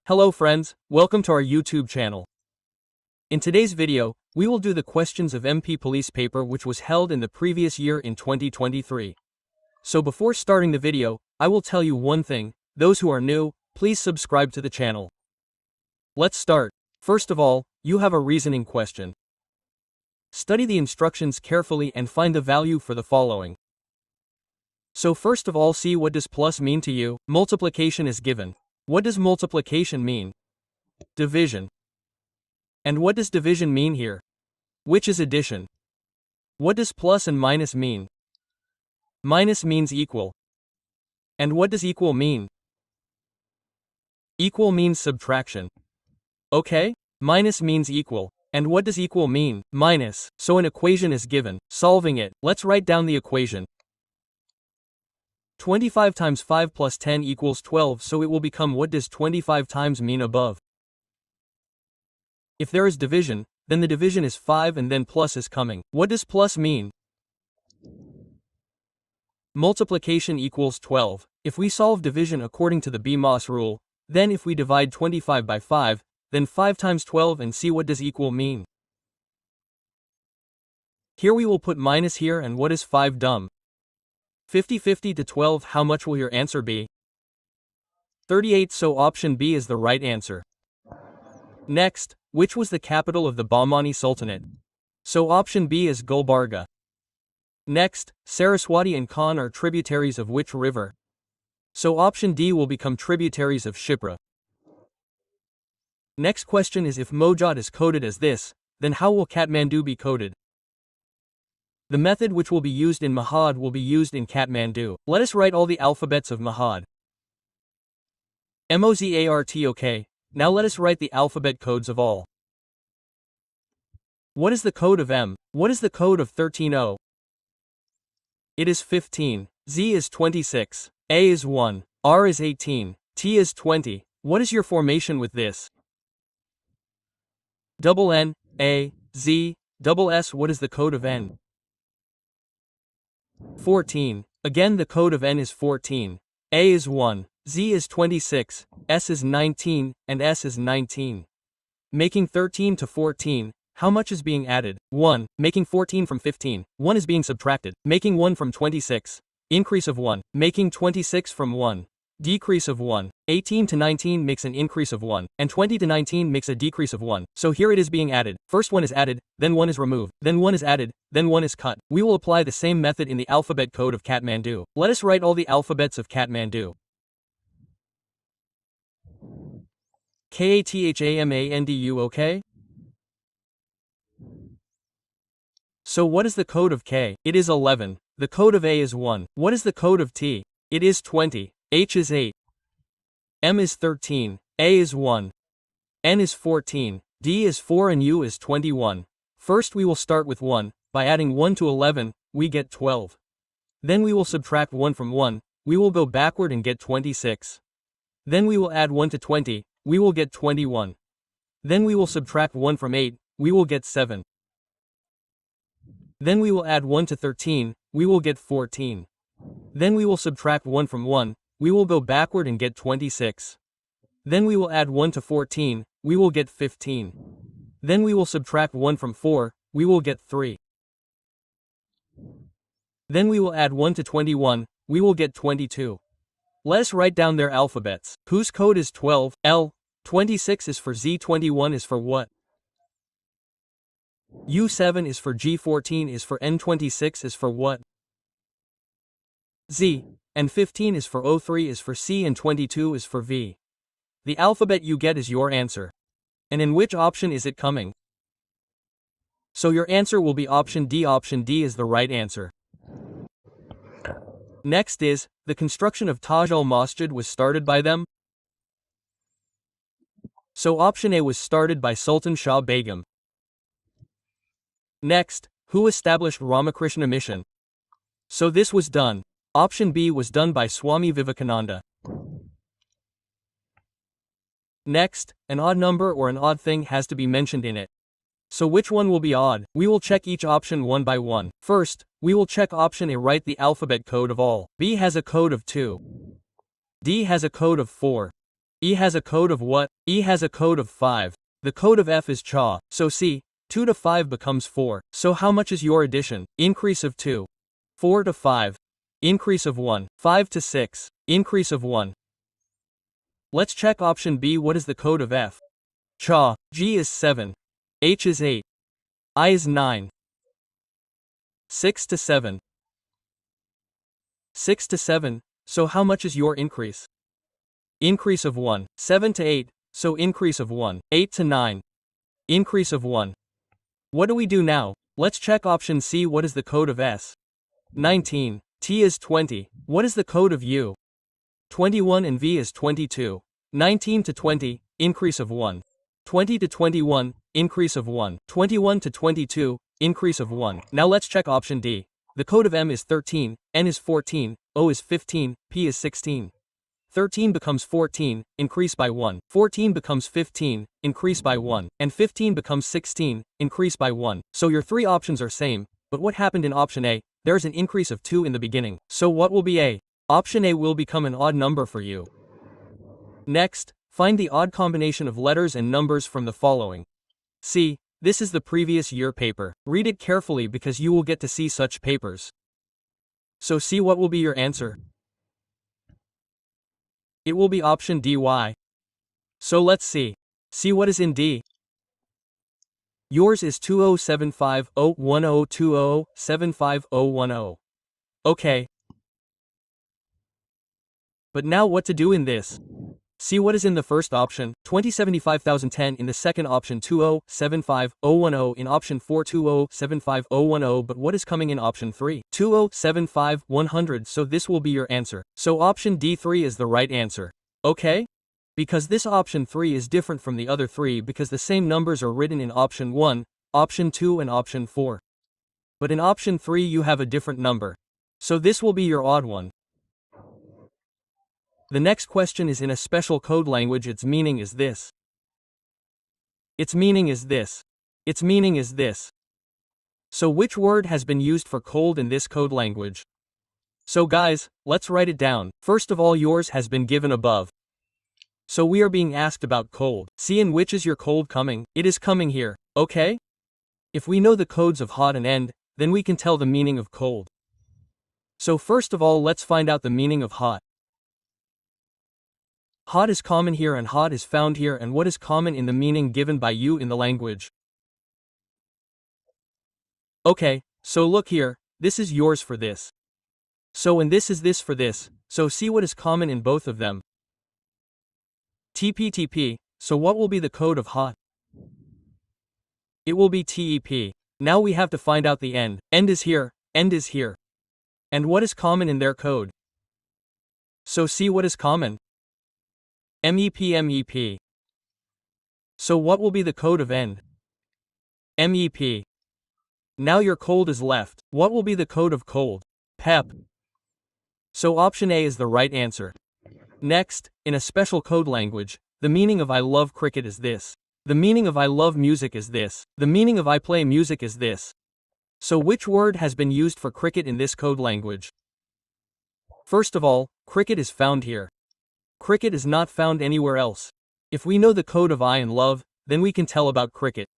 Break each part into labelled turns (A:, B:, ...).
A: Hello friends, welcome to our YouTube channel. In today's video, we will do the questions of MP Police paper which was held in the previous year in 2023. So before starting the video, I will tell you one thing, those who are new, please subscribe to the channel. Let's start. First of all, you have a reasoning question. Study the instructions carefully and find the value for the following. So first of all, see what does plus mean to you. Multiplication is given. What does multiplication mean? Division. And what does division mean here? Which is addition. What does plus and minus mean? Minus means equal. And what does equal mean? Equal means subtraction. Okay? Minus means equal. And what does equal mean? Minus. So an equation is given. Solving it, let's write down the equation. 25 times 5 plus 10 equals 12, so it will become what does 25 times mean above? If there is division, then the division is 5 and then plus is coming. What does plus mean? Multiplication equals 12. If we solve division according to the BMOS rule, then if we divide 25 by 5, then 5 times 12 and see what does equal mean. Here we will put minus here, and what is 5 dumb? 50 to 12, how much will your answer be? 38, so option B is the right answer. Next, which was the capital of the Bahmani Sultanate? So option B is Gulbarga. Next, Saraswati and Khan are tributaries of which river? So option D will become tributaries of Shipra. Next question is, if Mohdad is coded as this, then how will Kathmandu be coded? The method which will be used in Mohdad will be used in Kathmandu. Let us write all the alphabets of Mohdad. MOZART. Now let us write the alphabet codes of all. What is the code of M? What is the code of 13O? It is 15. Z is 26. A is 1. R is 18. T is 20. What is your formation with this? Double N, A, Z, double S. What is the code of N? 14. Again, the code of N is 14. A is 1. Z is 26. S is 19. And S is 19. Making 13 to 14. How much is being added? 1. Making 14 from 15. 1 is being subtracted. Making 1 from 26. Increase of 1. Making 26 from 1. Decrease of 1. 18 to 19 makes an increase of 1. And 20 to 19 makes a decrease of 1. So here it is being added. First 1 is added, then 1 is removed, then 1 is added, then 1 is cut. We will apply the same method in the alphabet code of Kathmandu. Let us write all the alphabets of Kathmandu. KATHAMANDU. Okay? So what is the code of K? It is 11. The code of A is 1. What is the code of T? It is 20. H is 8. M is 13. A is 1. N is 14. D is 4 and U is 21. First we will start with 1. By adding 1 to 11, we get 12. Then we will subtract 1 from 1. We will go backward and get 26. Then we will add 1 to 20. We will get 21. Then we will subtract 1 from 8. We will get 7. Then we will add 1 to 13. We will get 14. Then we will subtract 1 from 1. We will go backward and get 26. Then we will add 1 to 14, we will get 15. Then we will subtract 1 from 4, we will get 3. Then we will add 1 to 21, we will get 22. Let us write down their alphabets. Whose code is 12? L. 26 is for Z. 21 is for what? U7 is for G. 14 is for N. 26 is for what? Z. And 15 is for O. 3 is for C and 22 is for V. The alphabet you get is your answer. And in which option is it coming? So your answer will be option D. Option D is the right answer. Next is, the construction of Taj al-Masjid was started by them? So option A was started by Sultan Shah Begum. Next, who established Ramakrishna Mission? So this was done. Option B was done by Swami Vivekananda. Next, an odd number or an odd thing has to be mentioned in it. So which one will be odd? We will check each option one by one. First, we will check option A. Write the alphabet code of all. B has a code of 2. D has a code of 4. E has a code of what? E has a code of 5. The code of F is cha, so C, 2 to 5 becomes 4. So how much is your addition? Increase of 2. 4 to 5. Increase of 1. 5 to 6. Increase of 1. Let's check option B. What is the code of F? Cha. G is 7. H is 8. I is 9. 6 to 7. 6 to 7. So how much is your increase? Increase of 1. 7 to 8. So increase of 1. 8 to 9. Increase of 1. What do we do now? Let's check option C. What is the code of S? 19. T is 20. What is the code of U? 21 and V is 22. 19 to 20, increase of 1. 20 to 21, increase of 1. 21 to 22, increase of 1. Now let's check option D. The code of M is 13, N is 14, O is 15, P is 16. 13 becomes 14, increase by 1. 14 becomes 15, increase by 1. And 15 becomes 16, increase by 1. So your three options are same, but what happened in option A? There's an increase of 2 in the beginning. So what will be A? Option A will become an odd number for you. Next, find the odd combination of letters and numbers from the following. C. This is the previous year paper. Read it carefully because you will get to see such papers. So see what will be your answer. It will be option D. Why? So let's see. See what is in D. Yours is 2075010200750010. Okay. But now what to do in this? See what is in the first option, 2075010 in the second option 2075010 in option 4 2075010 but what is coming in option 3? 2075100 so this will be your answer. So option D3 is the right answer. Okay? Because this option 3 is different from the other 3 because the same numbers are written in option 1, option 2 and option 4. But in option 3 you have a different number. So this will be your odd one. The next question is in a special code language. Its meaning is this. Its meaning is this. Its meaning is this. So which word has been used for cold in this code language? So guys, let's write it down. First of all, yours has been given above. So we are being asked about cold. See, in which is your cold coming? It is coming here, okay? If we know the codes of hot and end, then we can tell the meaning of cold. So first of all, let's find out the meaning of hot. Hot is common here and hot is found here, and what is common in the meaning given by you in the language? Okay, so look here, this is yours for this. So and this is this for this, so see what is common in both of them. TP, so what will be the code of hot? It will be TEP. Now we have to find out the end. End is here, end is here. And what is common in their code? So see what is common. MEP. So what will be the code of end? MEP. Now your cold is left. What will be the code of cold? PEP. So option A is the right answer. Next, in a special code language, the meaning of I love cricket is this. The meaning of I love music is this. The meaning of I play music is this. So which word has been used for cricket in this code language? First of all, cricket is found here. Cricket is not found anywhere else. If we know the code of I and love, then we can tell about cricket.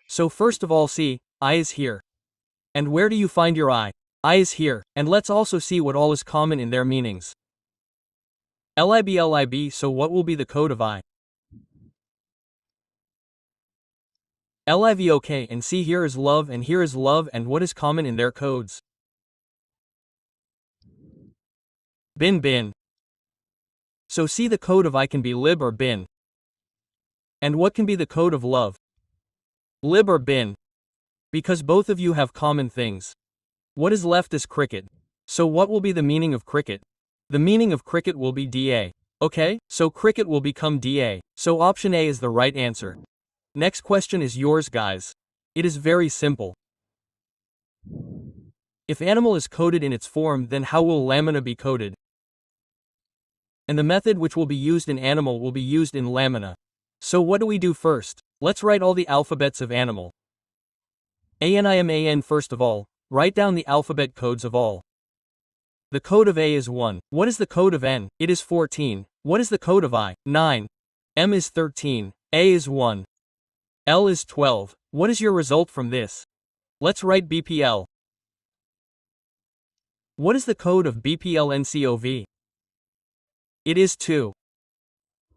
A: So first of all, see, I is here. And where do you find your I? I is here, and let's also see what all is common in their meanings. LIB, so what will be the code of I? LIV, okay, and see here is love and here is love, and what is common in their codes? Bin. So see, the code of I can be lib or bin. And what can be the code of love? Lib or bin. Because both of you have common things. What is left is cricket. So what will be the meaning of cricket? The meaning of cricket will be DA. Okay, so cricket will become DA. So option A is the right answer. Next question is yours, guys. It is very simple. If animal is coded in its form, then how will lamina be coded? And the method which will be used in animal will be used in lamina. So what do we do first? Let's write all the alphabets of animal. ANIMAN first of all, write down the alphabet codes of all. The code of A is 1. What is the code of N? It is 14. What is the code of I? 9. M is 13, A is 1, L is 12. What is your result from this? Let's write BPL. What is the code of BPLNCOV? It is 2.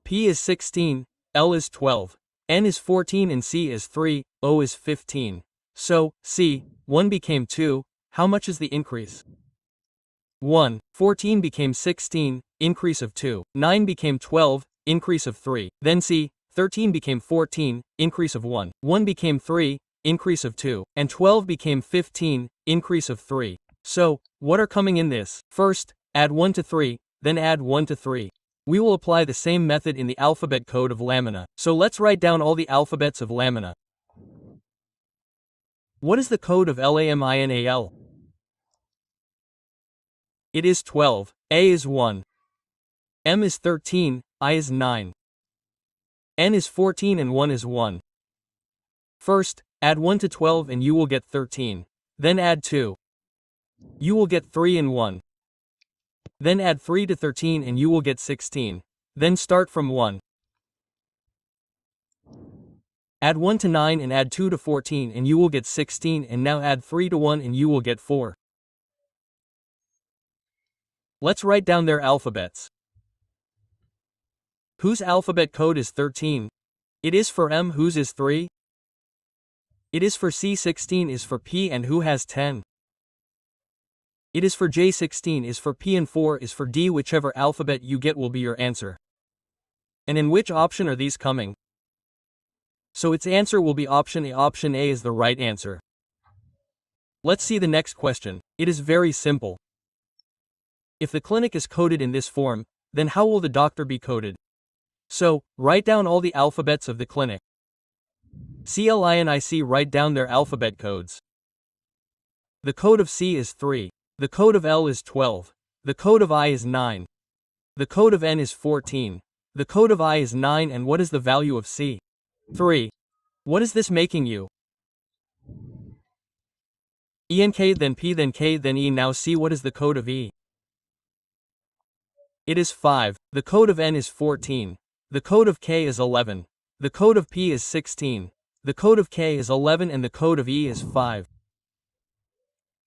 A: P is 16, L is 12, N is 14 and C is 3, O is 15. So, C, 1 became 2, how much is the increase? 1. 14 became 16, increase of 2. 9 became 12, increase of 3. Then C, 13 became 14, increase of 1. 1 became 3, increase of 2. And 12 became 15, increase of 3. So, what are coming in this? First, add 1 to 3, then add 1 to 3. We will apply the same method in the alphabet code of Lamina. So let's write down all the alphabets of Lamina. What is the code of LAMINAL? It is 12, A is 1, M is 13, I is 9, N is 14 and 1 is 1. First, add 1 to 12 and you will get 13. Then add 2. You will get 3 and 1. Then add 3 to 13 and you will get 16. Then start from 1. Add 1 to 9 and add 2 to 14 and you will get 16, and now add 3 to 1 and you will get 4. Let's write down their alphabets. Whose alphabet code is 13? It is for M. Whose is 3? It is for C. 16 is for P, and who has 10? It is for J. 16 is for P and 4 is for D. Whichever alphabet you get will be your answer. And in which option are these coming? So its answer will be option A. Option A is the right answer. Let's see the next question. It is very simple. If the clinic is coded in this form, then how will the doctor be coded? So, write down all the alphabets of the clinic. CLINIC, write down their alphabet codes. The code of C is 3. The code of L is 12. The code of I is 9. The code of N is 14. The code of I is 9, and what is the value of C? 3. What is this making you? ENK, then P, then K, then E. Now see what is the code of E. It is 5. The code of N is 14. The code of K is 11. The code of P is 16. The code of K is 11 and the code of E is 5.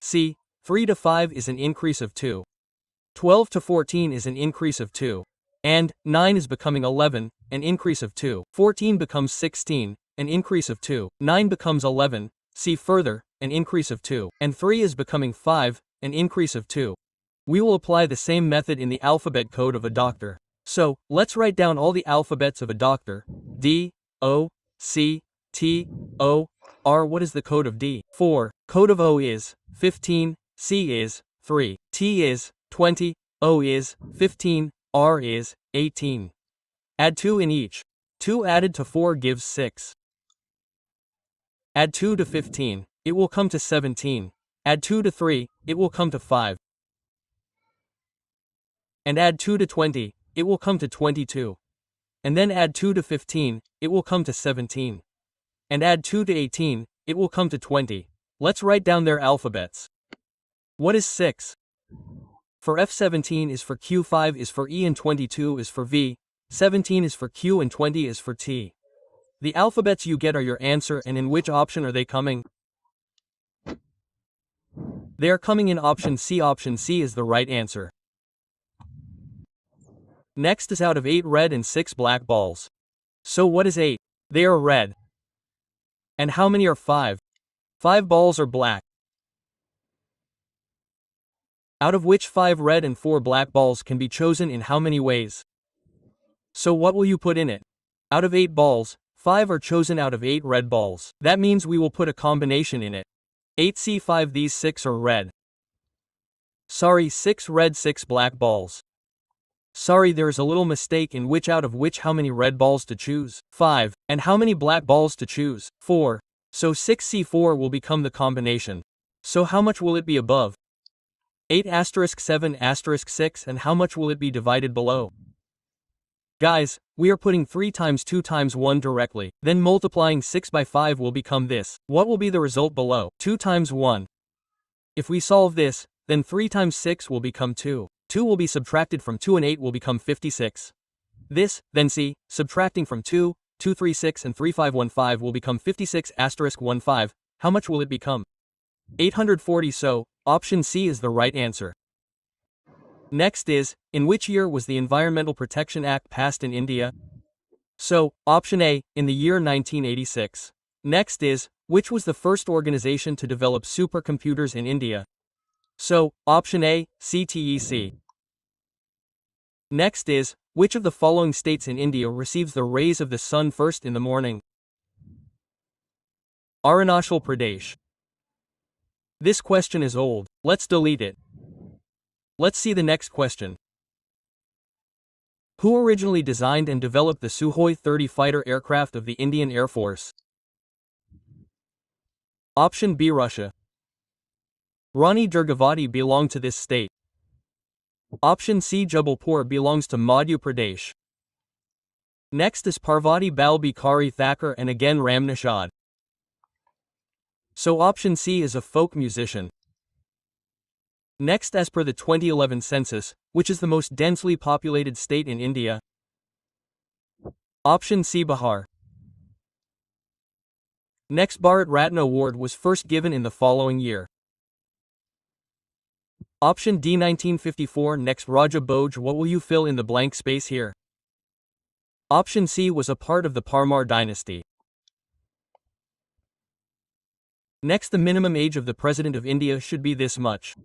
A: C. 3 to 5 is an increase of 2. 12 to 14 is an increase of 2. And 9 is becoming 11, an increase of 2. 14 becomes 16, an increase of 2. 9 becomes 11, see further, an increase of 2. And 3 is becoming 5, an increase of 2. We will apply the same method in the alphabet code of a doctor. So, let's write down all the alphabets of a doctor. D, O, C, T, O, R. What is the code of D? 4. Code of O is 15, C is 3, T is 20, O is 15, R is 18. Add 2 in each. 2 added to 4 gives 6. Add 2 to 15, it will come to 17. Add 2 to 3, it will come to 5. And add 2 to 20, it will come to 22. And then add 2 to 15, it will come to 17. And add 2 to 18, it will come to 20. Let's write down their alphabets. What is 6? For F, 17 is for Q, 5 is for E, and 22 is for V, 17 is for Q, and 20 is for T. The alphabets you get are your answer, and in which option are they coming? They are coming in option C. Option C is the right answer. Next is out of 8 red and 6 black balls. So what is 8? They are red. And how many are 5? 5 balls are black. Out of which 5 red and 4 black balls can be chosen in how many ways? So what will you put in it? Out of 8 balls, 5 are chosen out of 8 red balls. That means we will put a combination in it. 8C5, these 6 are red. Sorry, 6 red, 6 black balls. Sorry, there is a little mistake in which out of which how many red balls to choose? 5. And how many black balls to choose? 4. So 6C4 will become the combination. So how much will it be above? 8*7*6, and how much will it be divided below? Guys, we are putting 3 times 2 times 1 directly, then multiplying 6 by 5 will become this. What will be the result below? 2 times 1. If we solve this, then 3 times 6 will become 2. 2 will be subtracted from 2 and 8 will become 56. This, then C, subtracting from 2, 236 and 3515 will become 56 *15. How much will it become? 840. So, option C is the right answer. Next is, in which year was the Environmental Protection Act passed in India? So, option A, in the year 1986. Next is, which was the first organization to develop supercomputers in India? So, option A, CTEC. Next is, which of the following states in India receives the rays of the sun first in the morning? Arunachal Pradesh. This question is old. Let's delete it. Let's see the next question. Who originally designed and developed the Sukhoi 30 fighter aircraft of the Indian Air Force? Option B, Russia. Rani Durgavati belonged to this state. Option C, Jabalpur belongs to Madhya Pradesh. Next is Parvati Bal Bikari Thakur and again Ram Nishad. So option C is a folk musician. Next, as per the 2011 census, which is the most densely populated state in India? Option C, Bihar. Next, Bharat Ratna Award was first given in the following year. Option D, 1954. Next, Raja Bhoj. What will you fill in the blank space here? Option C was a part of the Parmar dynasty. Next, the minimum age of the President of India should be this much.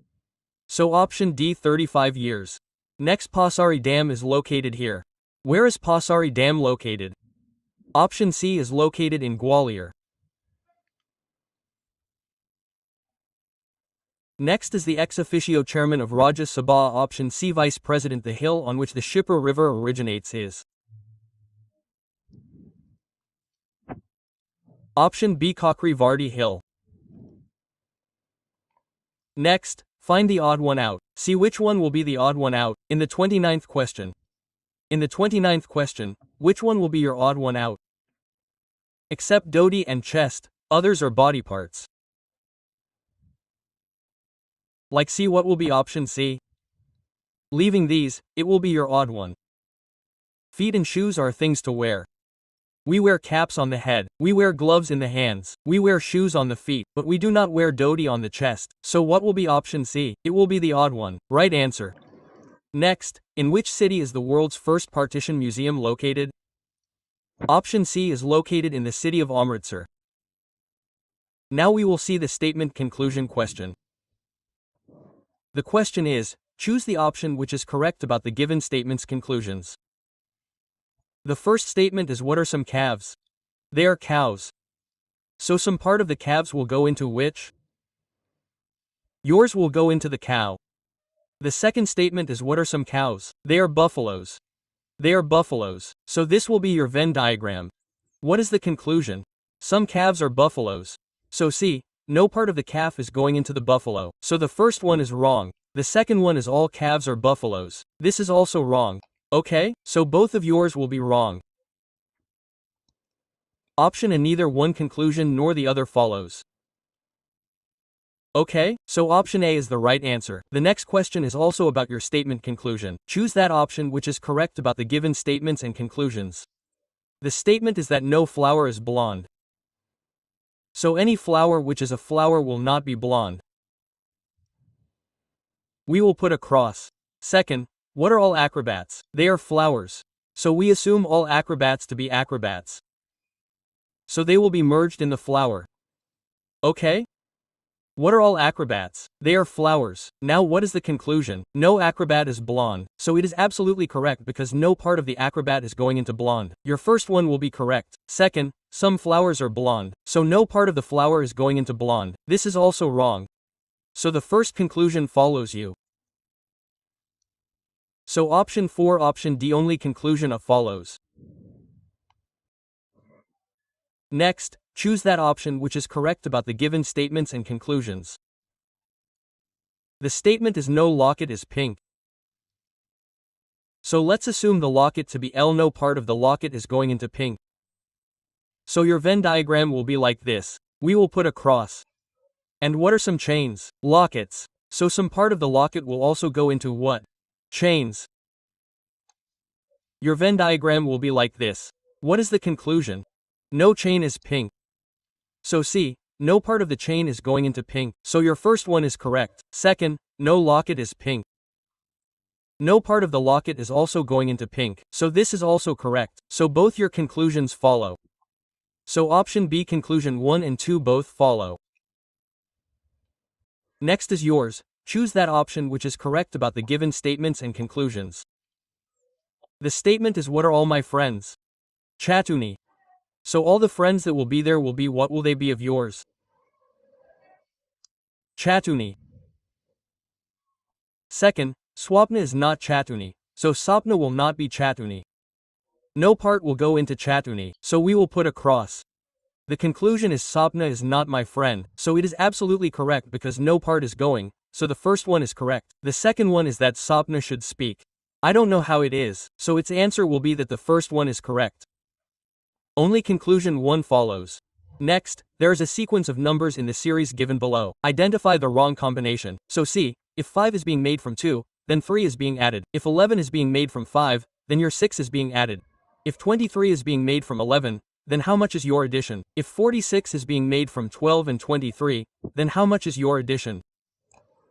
A: So option D, 35 years. Next, Pasari Dam is located here. Where is Pasari Dam located? Option C is located in Gwalior. Next is the ex officio chairman of Rajya Sabha. Option C, Vice President. The hill on which the Shipra River originates is. Option B, Kakri Vardi Hill. Next, find the odd one out. See which one will be the odd one out in the 29th question. In the 29th question, which one will be your odd one out? Except dhoti and chest, others are body parts. Like C, what will be option C? Leaving these, it will be your odd one. Feet and shoes are things to wear. We wear caps on the head, we wear gloves in the hands, we wear shoes on the feet, but we do not wear dhoti on the chest. So what will be option C? It will be the odd one. Right answer. Next, in which city is the world's first partition museum located? Option C is located in the city of Amritsar. Now we will see the statement conclusion question. The question is, choose the option which is correct about the given statement's conclusions. The first statement is, what are some calves? They are cows. So some part of the calves will go into which? Yours will go into the cow. The second statement is, what are some cows? They are buffaloes. They are buffaloes. So this will be your Venn diagram. What is the conclusion? Some calves are buffaloes. So C, no part of the calf is going into the buffalo. So the first one is wrong. The second one is all calves are buffaloes. This is also wrong. Okay, so both of yours will be wrong. Option A, neither one conclusion nor the other follows. Okay, so option A is the right answer. The next question is also about your statement conclusion. Choose that option which is correct about the given statements and conclusions. The statement is that no flower is blonde. So any flower which is a flower will not be blonde. We will put a cross. Second, what are all acrobats? They are flowers. So we assume all acrobats to be acrobats. So they will be merged in the flower. Okay? What are all acrobats? They are flowers. Now what is the conclusion? No acrobat is blonde. So it is absolutely correct because no part of the acrobat is going into blonde. Your first one will be correct. Second, some flowers are blonde. So no part of the flower is going into blonde. This is also wrong. So the first conclusion follows you. So option 4, option D, only conclusion follows. Next, choose that option which is correct about the given statements and conclusions. The statement is no locket is pink. So let's assume the locket to be L. No part of the locket is going into pink. So your Venn diagram will be like this. We will put a cross. And what are some chains? Lockets. So some part of the locket will also go into what? Chains. your Venn diagram will be like this. What is the conclusion? No chain is pink. So C, no part of the chain is going into pink, so your first one is correct. Second, no locket is pink. No part of the locket is also going into pink, so this is also correct, so both your conclusions follow. So option B, conclusion 1 and 2 both follow. Next is yours. Choose that option which is correct about the given statements and conclusions. The statement is, what are all my friends? Chatuni. So all the friends that will be there will be, what will they be of yours? Chatuni. Second, Swapna is not Chatuni, so Sapna will not be Chatuni. No part will go into Chatuni, so we will put a cross. The conclusion is Sapna is not my friend, so it is absolutely correct because no part is going, so the first one is correct. The second one is that Sapna should speak. I don't know how it is, so its answer will be that the first one is correct. Only conclusion 1 follows. Next, there is a sequence of numbers in the series given below. Identify the wrong combination. So see, if 5 is being made from 2, then 3 is being added. If 11 is being made from 5, then your 6 is being added. If 23 is being made from 11, then how much is your addition? If 46 is being made from 12 and 23, then how much is your addition?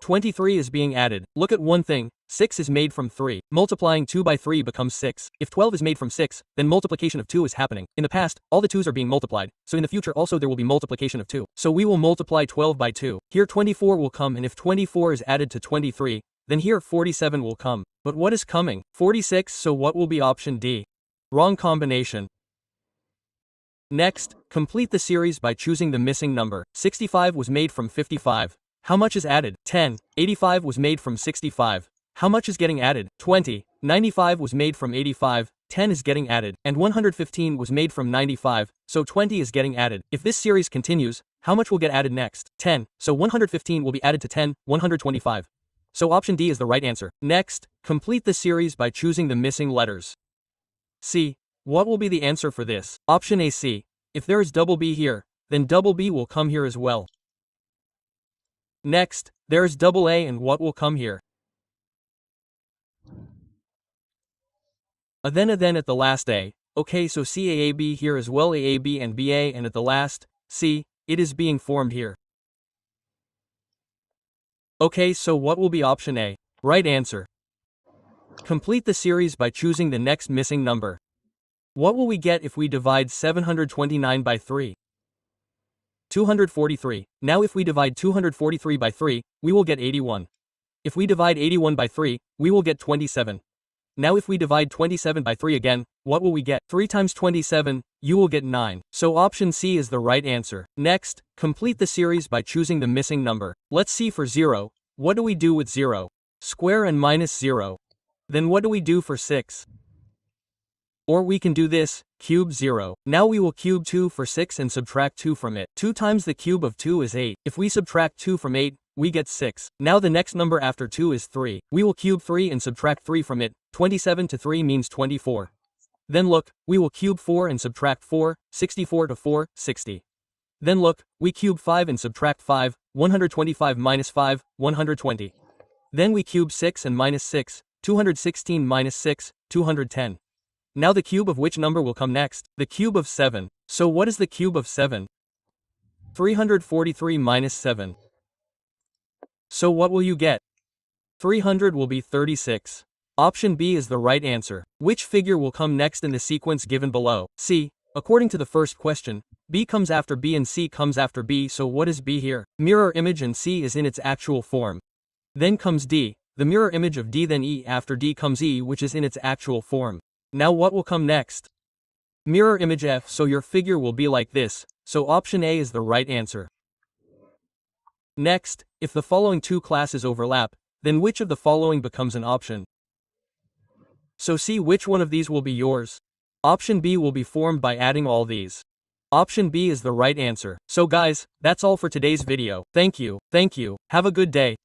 A: 23 is being added. Look at one thing, 6 is made from 3. Multiplying 2 by 3 becomes 6. If 12 is made from 6, then multiplication of 2 is happening. In the past, all the 2's are being multiplied, so in the future also there will be multiplication of 2. So we will multiply 12 by 2. Here 24 will come, and if 24 is added to 23, then here 47 will come. But what is coming? 46, so what will be option D? Wrong combination. Next, complete the series by choosing the missing number. 65 was made from 55. How much is added? 10. 85 was made from 65. How much is getting added? 20. 95 was made from 85. 10 is getting added. And 115 was made from 95, so 20 is getting added. If this series continues, how much will get added next? 10. So 115 will be added to 10, 125. So option D is the right answer. Next, complete the series by choosing the missing letters. C. What will be the answer for this? Option A, C. If there is double B here, then double B will come here as well. Next, there is double A, and what will come here? A then at the last A. Okay, so CAAB here as well, AAB and BA, and at the last, C, it is being formed here. Okay, so what will be option A? Right answer. Complete the series by choosing the next missing number. What will we get if we divide 729 by 3? 243. Now if we divide 243 by 3, we will get 81. If we divide 81 by 3, we will get 27. Now if we divide 27 by 3 again, what will we get? 3 times 27, you will get 9. So option C is the right answer. Next, complete the series by choosing the missing number. Let's see for 0. What do we do with 0? Square and minus 0. Then what do we do for 6? Or we can do this, cube 0. Now we will cube 2 for 6 and subtract 2 from it. 2 times the cube of 2 is 8. If we subtract 2 from 8, we get 6. Now the next number after 2 is 3. We will cube 3 and subtract 3 from it. 27 to 3 means 24. Then look, we will cube 4 and subtract 4, 64 to 4, 60. Then look, we cube 5 and subtract 5, 125 minus 5, 120. Then we cube 6 and minus 6, 216 minus 6, 210. Now the cube of which number will come next? The cube of 7. So what is the cube of 7? 343 minus 7. So what will you get? 300 will be 36. Option B is the right answer. Which figure will come next in the sequence given below? C. According to the first question, B comes after B and C comes after B, so what is B here? Mirror image, and C is in its actual form. Then comes D, the mirror image of D, then E, after D comes E, which is in its actual form. Now what will come next? Mirror image F, so your figure will be like this, so option A is the right answer. Next, if the following two classes overlap, then which of the following becomes an option? So see which one of these will be yours. Option B will be formed by adding all these. Option B is the right answer. So guys, that's all for today's video. Thank you. Have a good day.